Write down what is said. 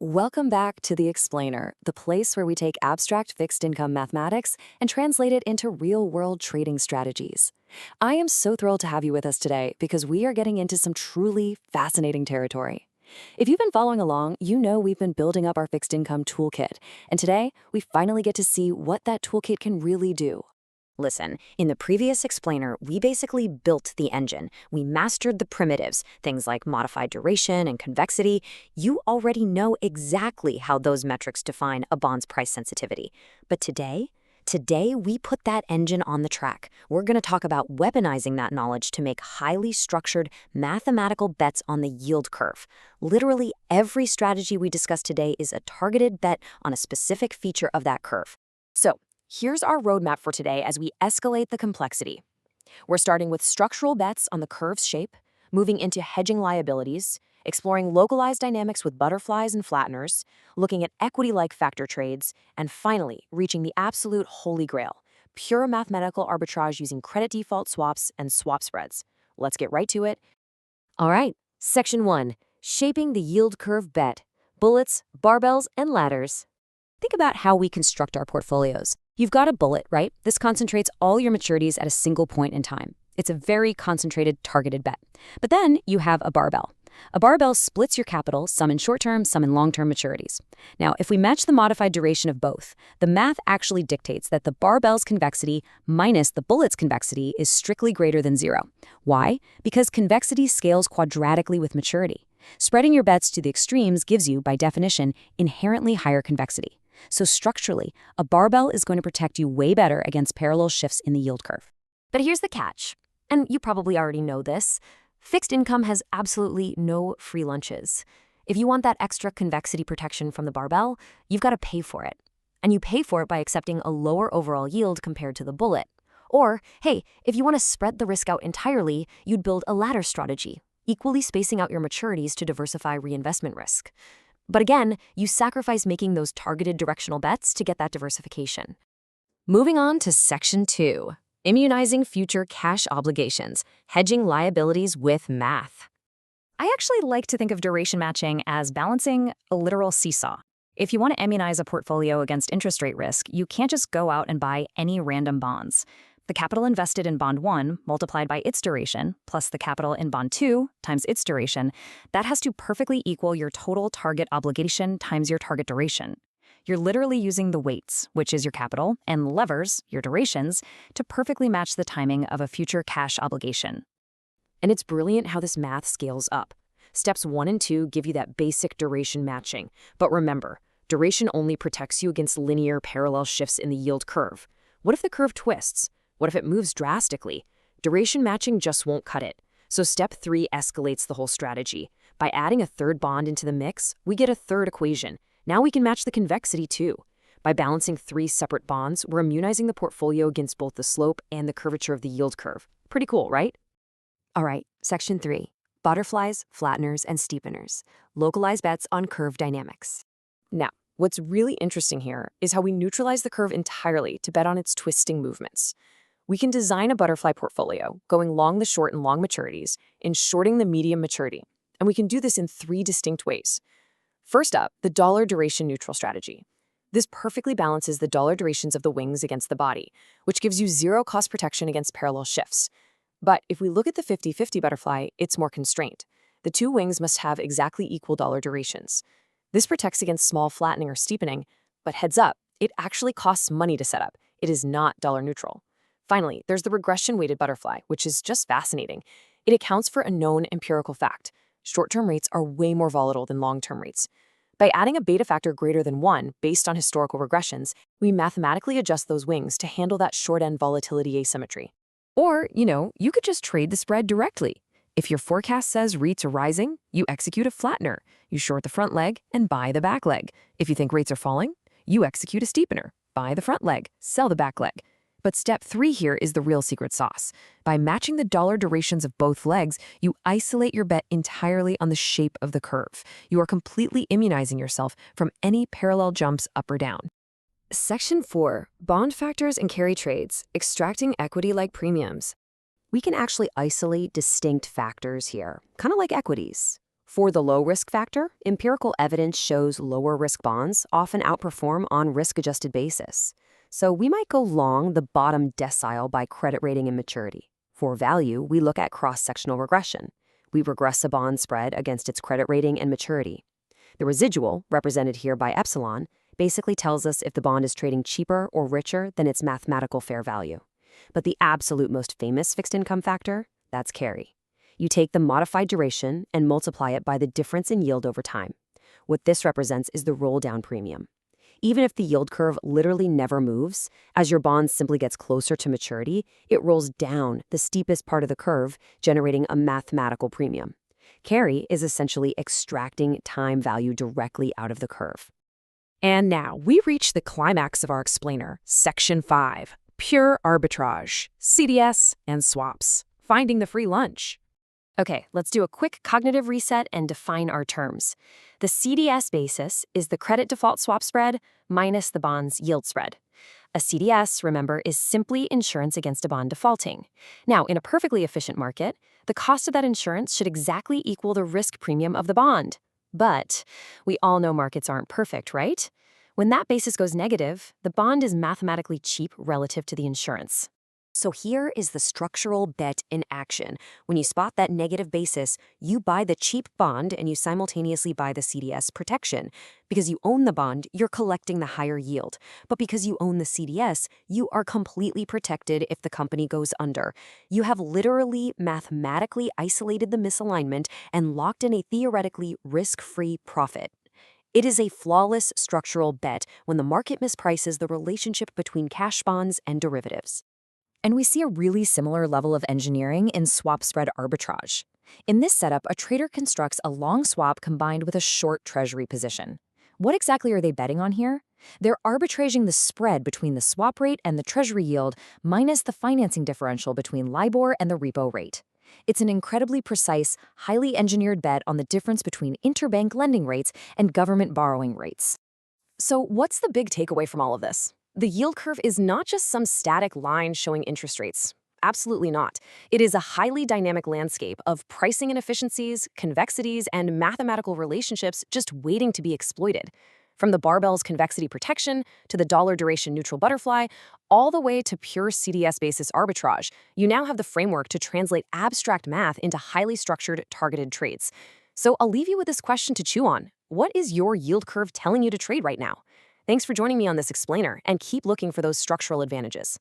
Welcome back to The Explainer, the place where we take abstract fixed income mathematics and translate it into real-world trading strategies. I am so thrilled to have you with us today because we are getting into some truly fascinating territory. If you've been following along, you know we've been building up our fixed income toolkit, and today we finally get to see what that toolkit can really do. Listen, in the previous explainer, we basically built the engine. We mastered the primitives, things like modified duration and convexity. You already know exactly how those metrics define a bond's price sensitivity. But today we put that engine on the track. We're going to talk about weaponizing that knowledge to make highly structured mathematical bets on the yield curve. Literally every strategy we discuss today is a targeted bet on a specific feature of that curve. So, here's our roadmap for today as we escalate the complexity. We're starting with structural bets on the curve's shape, moving into hedging liabilities, exploring localized dynamics with butterflies and flatteners, looking at equity-like factor trades, and finally, reaching the absolute holy grail, pure mathematical arbitrage using credit default swaps and swap spreads. Let's get right to it. All right, Section 1, Shaping the Yield Curve Bet, Bullets, Barbells, and Ladders. Think about how we construct our portfolios. You've got a bullet, right? This concentrates all your maturities at a single point in time. It's a very concentrated, targeted bet. But then you have a barbell. A barbell splits your capital, some in short-term, some in long-term maturities. Now, if we match the modified duration of both, the math actually dictates that the barbell's convexity minus the bullet's convexity is strictly greater than 0. Why? Because convexity scales quadratically with maturity. Spreading your bets to the extremes gives you, by definition, inherently higher convexity. So structurally, a barbell is going to protect you way better against parallel shifts in the yield curve. But here's the catch, and you probably already know this. Fixed income has absolutely no free lunches. If you want that extra convexity protection from the barbell, you've got to pay for it. And you pay for it by accepting a lower overall yield compared to the bullet. Or, hey, if you want to spread the risk out entirely, you'd build a ladder strategy, equally spacing out your maturities to diversify reinvestment risk. But again, you sacrifice making those targeted directional bets to get that diversification. Moving on to Section 2, Immunizing Future Cash Obligations, Hedging Liabilities with Math. I actually like to think of duration matching as balancing a literal seesaw. If you want to immunize a portfolio against interest rate risk, you can't just go out and buy any random bonds. The capital invested in Bond 1 multiplied by its duration, plus the capital in Bond 2 times its duration, that has to perfectly equal your total target obligation times your target duration. You're literally using the weights, which is your capital, and levers, your durations, to perfectly match the timing of a future cash obligation. And it's brilliant how this math scales up. Steps 1 and 2 give you that basic duration matching. But remember, duration only protects you against linear parallel shifts in the yield curve. What if the curve twists? What if it moves drastically? Duration matching just won't cut it. So step 3 escalates the whole strategy. By adding a third bond into the mix, we get a third equation. Now we can match the convexity too. By balancing 3 separate bonds, we're immunizing the portfolio against both the slope and the curvature of the yield curve. Pretty cool, right? All right, Section 3, Butterflies, Flatteners, and Steepeners, Localized Bets on Curve Dynamics. Now, what's really interesting here is how we neutralize the curve entirely to bet on its twisting movements. We can design a butterfly portfolio, going long the short and long maturities, and shorting the medium maturity. And we can do this in 3 distinct ways. First up, the dollar duration neutral strategy. This perfectly balances the dollar durations of the wings against the body, which gives you 0 cost protection against parallel shifts. But if we look at the 50-50 butterfly, it's more constrained. The 2 wings must have exactly equal dollar durations. This protects against small flattening or steepening, but heads up, it actually costs money to set up. It is not dollar neutral. Finally, there's the regression-weighted butterfly, which is just fascinating. It accounts for a known empirical fact. Short-term rates are way more volatile than long-term rates. By adding a beta factor greater than 1 based on historical regressions, we mathematically adjust those wings to handle that short-end volatility asymmetry. Or, you could just trade the spread directly. If your forecast says rates are rising, you execute a flattener. You short the front leg and buy the back leg. If you think rates are falling, you execute a steepener. Buy the front leg, sell the back leg. But step 3 here is the real secret sauce. By matching the dollar durations of both legs, you isolate your bet entirely on the shape of the curve. You are completely immunizing yourself from any parallel jumps up or down. Section 4, Bond Factors and Carry Trades, Extracting Equity-like Premiums. We can actually isolate distinct factors here, kind of like equities. For the low risk factor, empirical evidence shows lower risk bonds often outperform on risk-adjusted basis. So we might go long the bottom decile by credit rating and maturity. For value, we look at cross-sectional regression. We regress a bond spread against its credit rating and maturity. The residual, represented here by epsilon, basically tells us if the bond is trading cheaper or richer than its mathematical fair value. But the absolute most famous fixed income factor, that's carry. You take the modified duration and multiply it by the difference in yield over time. What this represents is the roll-down premium. Even if the yield curve literally never moves, as your bond simply gets closer to maturity, it rolls down the steepest part of the curve, generating a mathematical premium. Carry is essentially extracting time value directly out of the curve. And now we reach the climax of our explainer, Section 5, Pure Arbitrage, CDS, and Swaps, Finding the Free Lunch. Okay, let's do a quick cognitive reset and define our terms. The CDS basis is the credit default swap spread minus the bond's yield spread. A CDS, remember, is simply insurance against a bond defaulting. Now, in a perfectly efficient market, the cost of that insurance should exactly equal the risk premium of the bond. But we all know markets aren't perfect, right? When that basis goes negative, the bond is mathematically cheap relative to the insurance. So here is the structural bet in action. When you spot that negative basis, you buy the cheap bond and you simultaneously buy the CDS protection. Because you own the bond, you're collecting the higher yield. But because you own the CDS, you are completely protected if the company goes under. You have literally mathematically isolated the misalignment and locked in a theoretically risk-free profit. It is a flawless structural bet when the market misprices the relationship between cash bonds and derivatives. And we see a really similar level of engineering in swap spread arbitrage. In this setup, a trader constructs a long swap combined with a short Treasury position. What exactly are they betting on here? They're arbitraging the spread between the swap rate and the Treasury yield minus the financing differential between LIBOR and the repo rate. It's an incredibly precise, highly engineered bet on the difference between interbank lending rates and government borrowing rates. So what's the big takeaway from all of this? The yield curve is not just some static line showing interest rates. Absolutely not. It is a highly dynamic landscape of pricing inefficiencies, convexities, and mathematical relationships just waiting to be exploited. From the barbell's convexity protection to the dollar duration neutral butterfly, all the way to pure CDS basis arbitrage, you now have the framework to translate abstract math into highly structured, targeted trades. So I'll leave you with this question to chew on. What is your yield curve telling you to trade right now? Thanks for joining me on this explainer, and keep looking for those structural advantages.